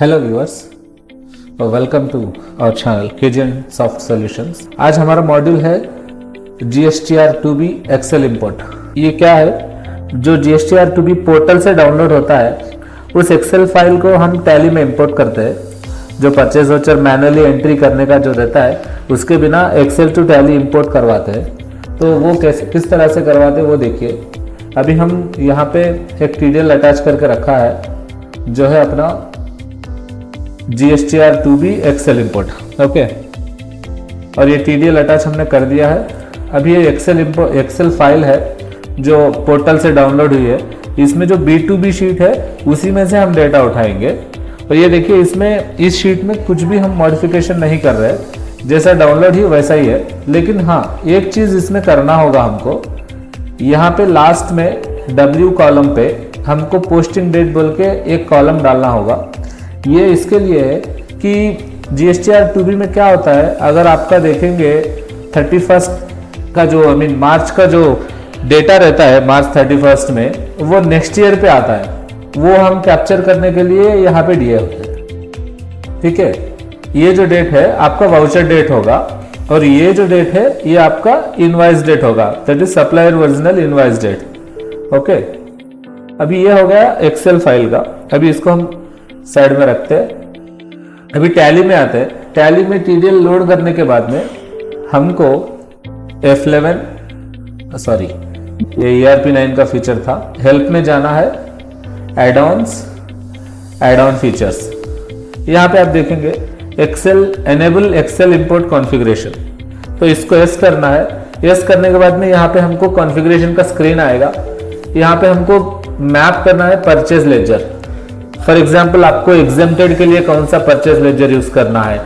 Hello viewers और welcome to our channel KGN soft solutions. आज हमारा मॉड्यूल है GSTR2B एक्सेल इंपोर्ट। ये क्या है? जो GSTR2B पोर्टल से डाउनलोड होता है उस एक्सेल फाइल को हम टैली में इंपोर्ट करते हैं। जो परचेज वाउचर मैनुअली एंट्री करने का जो रहता है उसके बिना एक्सेल टू टैली इंपोर्ट करवाते हैं। तो वो कैसे किस तरह से करवाते हैं वो देखिए। अभी हम यहाँ पे एक TDL अटैच करके रखा है जो है अपना GSTR2B एक्सेल इंपोर्ट। ओके, और ये TDL अटैच हमने कर दिया है। अभी ये एक्सेल फाइल है जो पोर्टल से डाउनलोड हुई है। इसमें जो B2B शीट है उसी में से हम डेटा उठाएंगे। और ये देखिए इसमें इस शीट में कुछ भी हम मॉडिफिकेशन नहीं कर रहे, जैसा डाउनलोड ही वैसा ही है। लेकिन हाँ, एक चीज इसमें करना होगा हमको। यहाँ पे लास्ट में W कॉलम पे हमको पोस्टिंग डेट बोल के एक कॉलम डालना होगा। ये इसके लिए है कि GSTR2B में क्या होता है, अगर आपका देखेंगे 31 का जो मार्च का जो डेटा रहता है मार्च 31 में, वो नेक्स्ट ईयर पे आता है। वो हम कैप्चर करने के लिए यहाँ पे दिए होते हैं। ठीक है, ये जो डेट है आपका वाउचर डेट होगा और ये जो डेट है ये आपका इनवॉइस डेट होगा, that is supplier original invoice date. Okay, अभी ये हो गया एक्सेल फाइल का। अभी इसको हम साइड में रखते हैं। अभी टैली में आते हैं। टैली में TDL लोड करने के बाद में हमको F11 सॉरी ये ERP9 का फीचर था, हेल्प में जाना है, एड ऑन फीचर्स। यहाँ पे आप देखेंगे Excel enable Excel import configuration. तो इसको यस करना है। यस करने के बाद में यहाँ पे हमको कॉन्फ़िगरेशन का स्क्रीन आएगा। यहाँ पे हमको मैप करना है परचेज लेजर। फॉर एग्जाम्पल आपको एग्जेम्प्टेड के लिए कौन सा परचेज लेजर यूज करना है,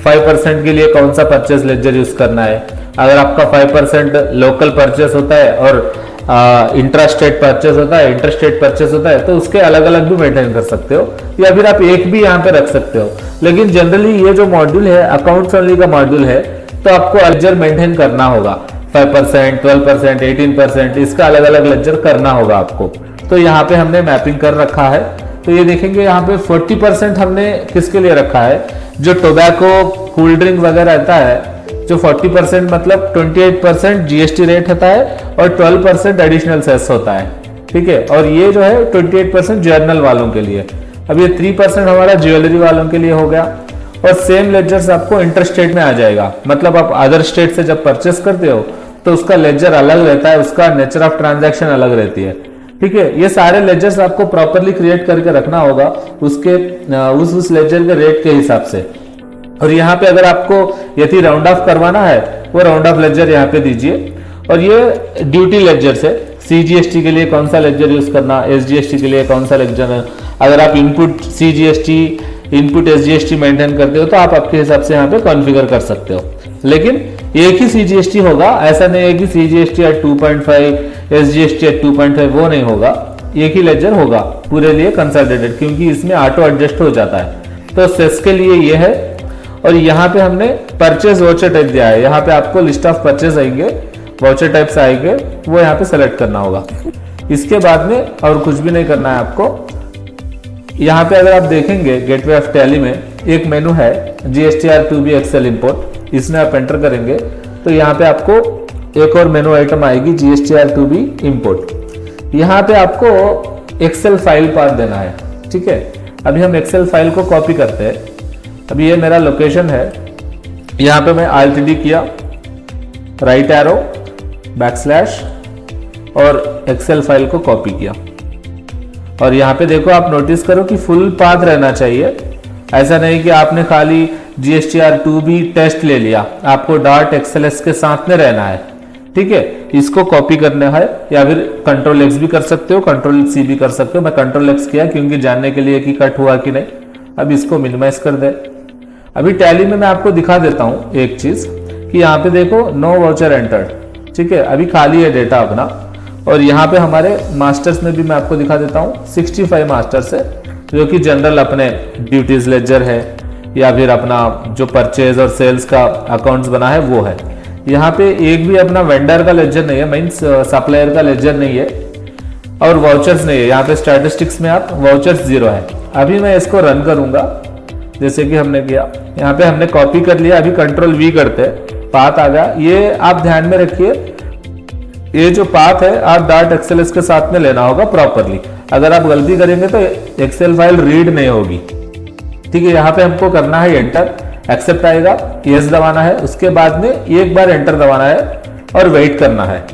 5% के लिए कौन सा परचेज लेजर यूज करना है। अगर आपका 5% लोकल परचेस होता है और इंट्रास्टेट परचेस होता है, इंटरस्टेट परचेस होता है, तो उसके अलग अलग भी मेंटेन कर सकते हो या फिर आप एक भी यहाँ पे रख सकते हो। लेकिन जनरली ये जो मॉड्यूल है अकाउंट्स ओनली का मॉड्यूल है, तो आपको लेजर मेंटेन करना होगा। 5%, 12%, 18%, इसका अलग अलग लेजर करना होगा आपको। तो यहाँ पे हमने मैपिंग कर रखा है। तो ये देखेंगे यहाँ पे 40% हमने किसके लिए रखा है, जो टोबैको कूल ड्रिंक वगैरह रहता है। जो 40% मतलब 28% GST रेट होता है और 12% एडिशनल सेस होता है। ठीक है, और ये जो है 28% जर्नल वालों के लिए। अब ये 3% हमारा ज्वेलरी वालों के लिए हो गया। और सेम लेजर्स आपको इंटरस्टेट में आ जाएगा। मतलब आप अदर स्टेट से जब परचेस करते हो तो उसका लेजर अलग रहता है, उसका नेचर ऑफ ट्रांजैक्शन अलग रहती है। ठीक है, ये सारे लेजर्स आपको प्रॉपरली क्रिएट करके रखना होगा उसके उस लेजर के रेट के हिसाब से। और यहाँ पे अगर आपको यदि राउंड ऑफ करवाना है वो राउंड ऑफ लेजर यहाँ पे दीजिए। और ये ड्यूटी लेजर से CGST के लिए कौन सा लेजर यूज करना, SGST के लिए कौन सा लेजर है। अगर आप input CGST input SGST maintain करते हो तो आप आपके हिसाब से यहाँ पे कॉन्फ़िगर कर सकते हो। लेकिन एक ही CGST होगा, ऐसा नहीं है कि CGST at 2.5 SGST at 2.5, वो नहीं होगा। एक ही लेजर होगा पूरे लिए कंसोलिडेटेड, क्योंकि इसमें ऑटो एडजस्ट हो जाता है। तो सेस के लिए ये है। और यहाँ पे हमने परचेज वाउचर टाइप दिया है। यहाँ पे आपको लिस्ट ऑफ परचेज आएंगे, वाउचर टाइप्स आएंगे, वो यहाँ पे सेलेक्ट करना होगा। इसके बाद में और कुछ भी नहीं करना है आपको। यहाँ पे अगर आप देखेंगे गेटवे ऑफ टैली में एक मेनू है GSTR2B एक्सेल इंपोर्ट। इसमें आप एंटर करेंगे तो यहाँ पे आपको एक और मेनू आइटम आएगी GSTR2B इंपोर्ट। यहाँ पे आपको एक्सेल फाइल पाथ देना है। ठीक है, अभी हम एक्सेल फाइल को कॉपी करते हैं। अभी ये मेरा लोकेशन है। यहाँ पे मैं Alt+D किया, राइट एरो, बैकस्लैश और एक्सेल फाइल को कॉपी किया। और यहाँ पे देखो, आप नोटिस करो कि फुल पाथ रहना चाहिए। ऐसा नहीं कि आपने खाली GSTR2B टेस्ट ले लिया, आपको .xls के साथ में रहना है। ठीक है, इसको कॉपी करना है या फिर Ctrl+X भी कर सकते हो, Ctrl+C भी कर सकते हो। मैं Ctrl+X किया क्योंकि जानने के लिए कि कट हुआ कि नहीं। अब इसको मिनिमाइज कर दे। अभी टैली में मैं आपको दिखा देता हूँ एक चीज कि यहाँ पे देखो नो वाउचर एंटर्ड। ठीक है, अभी खाली है डेटा अपना। और यहाँ पे हमारे मास्टर्स में भी मैं आपको दिखा देता हूँ 65 मास्टर्स है, जो कि जनरल अपने ड्यूटीज लेजर है या फिर अपना जो परचेज और सेल्स का अकाउंट्स बना है वो है। यहाँ पे एक भी अपना वेंडर का लेजर नहीं है, मीन्स सप्लायर का लेजर नहीं है। और वाउचर्स नहीं है। यहाँ पे स्टैटिस्टिक्स में आप वाउचर्स 0 है। अभी मैं इसको रन करूंगा जैसे कि हमने किया, यहाँ पे हमने कॉपी कर लिया। अभी कंट्रोल V करते हैं, पाथ आ गया। ये आप ध्यान में रखिए, ये जो पाथ है आप डॉट एक्सएलएस के साथ में लेना होगा प्रॉपरली। अगर आप गलती करेंगे तो एक्सेल फाइल रीड नहीं होगी। ठीक है, यहाँ पे हमको करना है एंटर, एक्सेप्ट आएगा, यस दबाना है, उसके बाद में एक बार एंटर दबाना है और वेट करना है।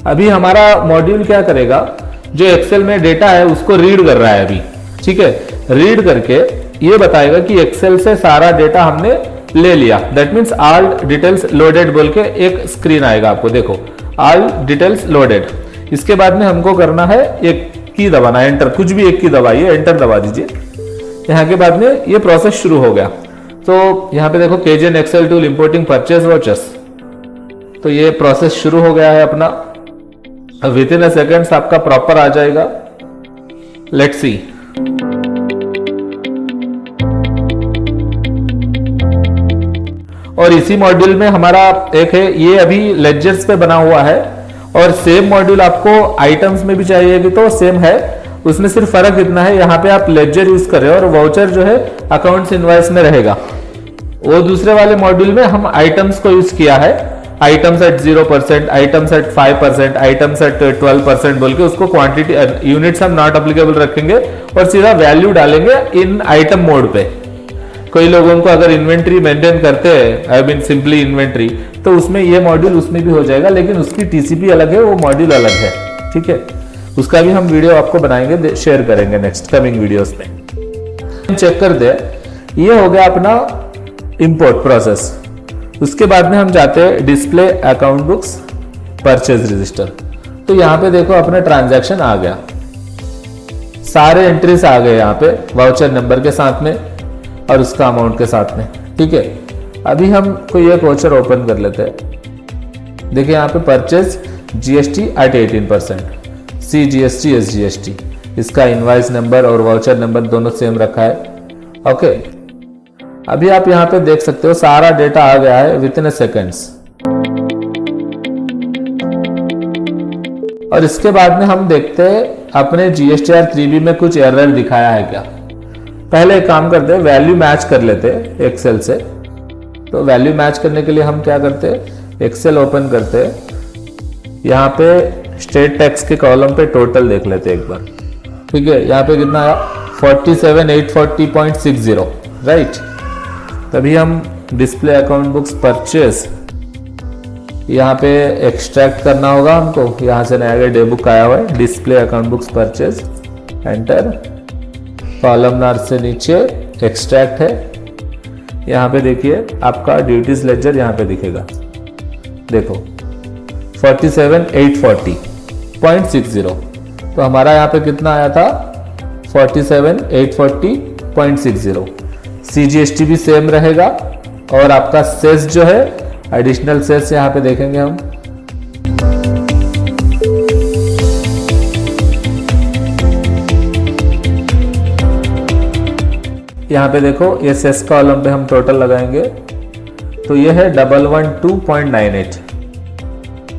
अभी हमारा मॉड्यूल क्या करेगा, जो एक्सेल में डेटा है उसको रीड कर रहा है अभी। ठीक है, रीड करके ये बताएगा कि एक्सेल से सारा डेटा हमने ले लिया। That means all details loaded बोल के एक स्क्रीन आएगा आपको, देखो ऑल डिटेल्स लोडेड। इसके बाद में हमको करना है एक की दबाना है, एंटर, कुछ भी एक की दबाइए, एंटर दबा दीजिए। यहाँ के बाद में ये प्रोसेस शुरू हो गया। तो यहाँ पे देखो KGN Excel tool importing purchase vouchers, तो ये प्रोसेस शुरू हो गया है अपना। विद इन अ सेकेंड्स आपका प्रॉपर आ जाएगा। Let's see. और इसी मॉड्यूल में हमारा एक है, ये अभी लेजर्स पे बना हुआ है और सेम मॉड्यूल आपको आइटम्स में भी चाहिए भी तो सेम है। उसमें सिर्फ फर्क इतना है, यहाँ पे आप लेजर यूज कर रहे हो और वाउचर जो है अकाउंट्स इनवॉइस में रहेगा। वो दूसरे वाले मॉड्यूल में हम आइटम्स को यूज किया है, items eight 0%, items eight 5%, items eight 12% बोल के उसको क्वांटिटी यूनिट्स हम नॉट अप्लीकेबल रखेंगे और सीधा वैल्यू डालेंगे इन आइटम मोड पे। कोई लोगों को अगर इन्वेंट्री मेंटेन करते हैं, आई मीन सिंपली इन्वेंट्री, तो उसमें ये मॉड्यूल उसमें भी हो जाएगा, लेकिन उसकी टीसीपी अलग है, वो मॉड्यूल अलग है। ठीक है, उसका भी हम वीडियो आपको बनाएंगे, शेयर करेंगे नेक्स्ट कमिंग वीडियोस में। चेक कर दे, ये हो गया अपना इंपोर्ट प्रोसेस। उसके बाद में हम जाते हैं display account books purchase register. तो यहाँ पे देखो अपना ट्रांजैक्शन आ गया, सारे एंट्रीज आ गए यहाँ पे वाउचर नंबर के साथ में और उसका अमाउंट के साथ में। ठीक है, अभी हम कोई एक वाउचर ओपन कर लेते हैं। देखिए यहाँ पे purchase GST at 18%, C GST S GST, इसका इनवाइस नंबर और वाउचर नंबर दोनों सेम रखा है। ओके, अभी आप यहाँ पे देख सकते हो सारा डेटा आ गया है विद इन अ सेकेंड्स। और इसके बाद में हम देखते हैं अपने जीएसटीआर 3B में कुछ एरर दिखाया है क्या। पहले एक काम करते हैं, वैल्यू मैच कर लेते हैं एक्सेल से। तो वैल्यू मैच करने के लिए हम क्या करते हैं, एक्सेल ओपन करते हैं, यहाँ पे स्टेट टैक्स के कॉलम पे टोटल देख लेते हैं एक बार। ठीक है, यहाँ पे कितना आया 47,840.60, राइट। तभी हम डिस्प्ले अकाउंट बुक्स परचेज, यहाँ पे एक्सट्रैक्ट करना होगा हमको। यहाँ से नया डे बुक आया हुआ है, display account books purchase, enter, columnar से नीचे एक्सट्रैक्ट है। यहाँ पे देखिए आपका ड्यूटीज लेजर यहाँ पे दिखेगा, देखो 47,840.60। तो हमारा यहाँ पे कितना आया था 47,840.60। सीजीएसटी भी सेम रहेगा और आपका सेस जो है एडिशनल सेस यहाँ पे देखेंगे हम। यहाँ पे देखो ये सेस कॉलम पे हम टोटल लगाएंगे, तो ये है 112.98।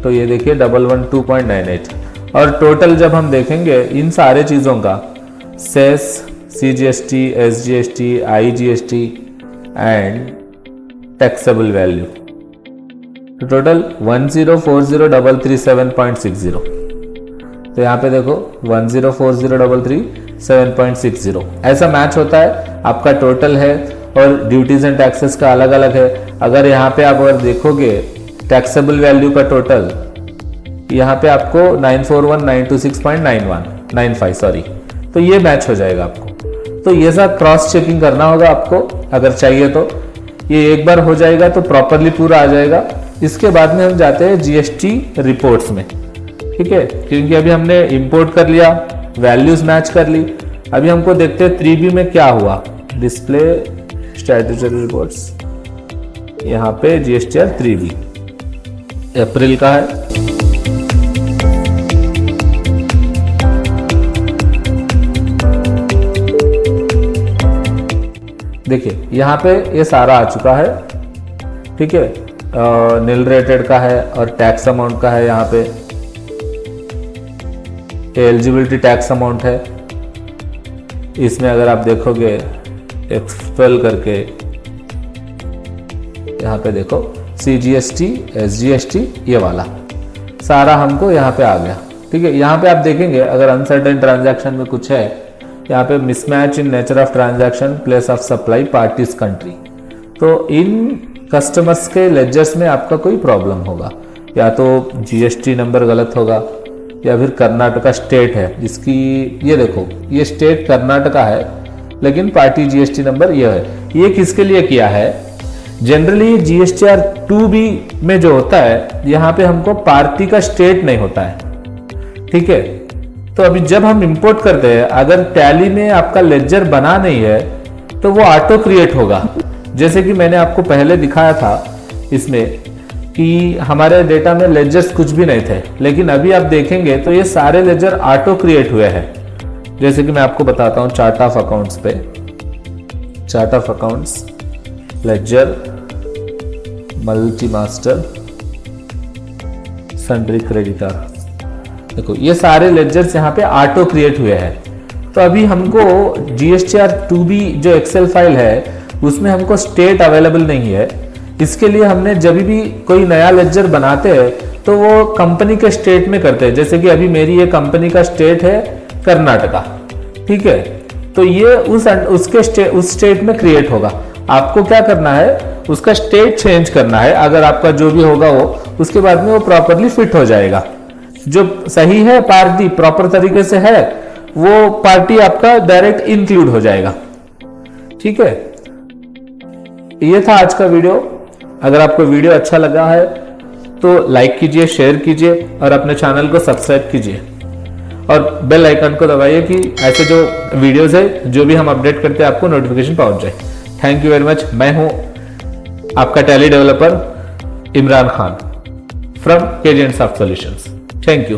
तो ये देखिए 112.98। और टोटल जब हम देखेंगे इन सारे चीज़ों का, cess, CGST, SGST, IGST and taxable value, तो टोटल 1040337.60। तो यहाँ पे देखो 1040337.60 ऐसा मैच होता है। आपका टोटल है और ड्यूटीज एंड टैक्सेस का अलग अलग है। अगर यहाँ पे आप अगर देखोगे टैक्सेबल वैल्यू का टोटल, यहाँ पे आपको 941,926.95 सॉरी, तो ये मैच हो जाएगा आपको। तो ये सब क्रॉस चेकिंग करना होगा आपको अगर चाहिए तो। ये एक बार हो जाएगा तो प्रॉपरली पूरा आ जाएगा। इसके बाद में हम जाते हैं जीएसटी रिपोर्ट्स में। ठीक है, क्योंकि अभी हमने इंपोर्ट कर लिया, वैल्यूज मैच कर ली। अभी हमको देखते हैं 3B में क्या हुआ। डिस्प्ले स्टैट्यूटरी रिपोर्ट्स, यहाँ पे जीएसटीआर 3B अप्रैल का है। देखिए यहाँ पे ये सारा आ चुका है। ठीक है, नील रेटेड का है और टैक्स अमाउंट का है। यहाँ पे एलिजिबिलिटी टैक्स अमाउंट है। इसमें अगर आप देखोगे एक्सपेल करके यहाँ पे देखो CGST, SGST ये वाला सारा हमको यहाँ पे आ गया। ठीक है, यहाँ पे आप देखेंगे अगर अनसर्टेन ट्रांजैक्शन में कुछ है, यहाँ पे mismatch in nature of transaction, place of supply, parties, country, तो इन कस्टमर्स के लेजर्स में आपका कोई प्रॉब्लम होगा, या तो GST नंबर गलत होगा, या फिर कर्नाटका स्टेट है जिसकी ये देखो ये स्टेट कर्नाटका है लेकिन पार्टी GST नंबर ये है। ये किसके लिए किया है? जनरली GSTR 2B में जो होता है यहाँ पे हमको पार्टी का स्टेट नहीं होता है। ठीक है, तो अभी जब हम इंपोर्ट करते हैं अगर टैली में आपका लेजर बना नहीं है तो वो ऑटो क्रिएट होगा। जैसे कि मैंने आपको पहले दिखाया था इसमें कि हमारे डेटा में लेजर्स कुछ भी नहीं थे, लेकिन अभी आप देखेंगे तो ये सारे लेजर ऑटो क्रिएट हुए हैं। जैसे कि मैं आपको बताता हूं चार्ट ऑफ अकाउंट्स पे, chart of accounts, ledger, multi master, sundry creditor, देखो ये सारे लेजर्स यहाँ पे ऑटो क्रिएट हुए हैं। तो अभी हमको GSTR 2B जो एक्सेल फाइल है उसमें हमको स्टेट अवेलेबल नहीं है। इसके लिए हमने जब भी कोई नया लेजर बनाते हैं तो वो कंपनी के स्टेट में करते हैं। जैसे कि अभी मेरी ये कंपनी का स्टेट है कर्नाटका, ठीक है, तो ये उस स्टेट में क्रिएट होगा। आपको क्या करना है, उसका स्टेट चेंज करना है। अगर आपका जो भी होगा वो उसके बाद में वो प्रॉपरली फिट हो जाएगा। जो सही है पार्टी प्रॉपर तरीके से है वो पार्टी आपका डायरेक्ट इंक्लूड हो जाएगा। ठीक है, ये था आज का वीडियो। अगर आपको वीडियो अच्छा लगा है तो लाइक कीजिए, शेयर कीजिए और अपने चैनल को सब्सक्राइब कीजिए और बेल आइकन को दबाइए कि ऐसे जो वीडियोस है जो भी हम अपडेट करते हैं आपको नोटिफिकेशन पहुंच जाए। Thank you very much. मैं हूं आपका tally developer Imran Khan from KGN Soft Solutions। Thank you.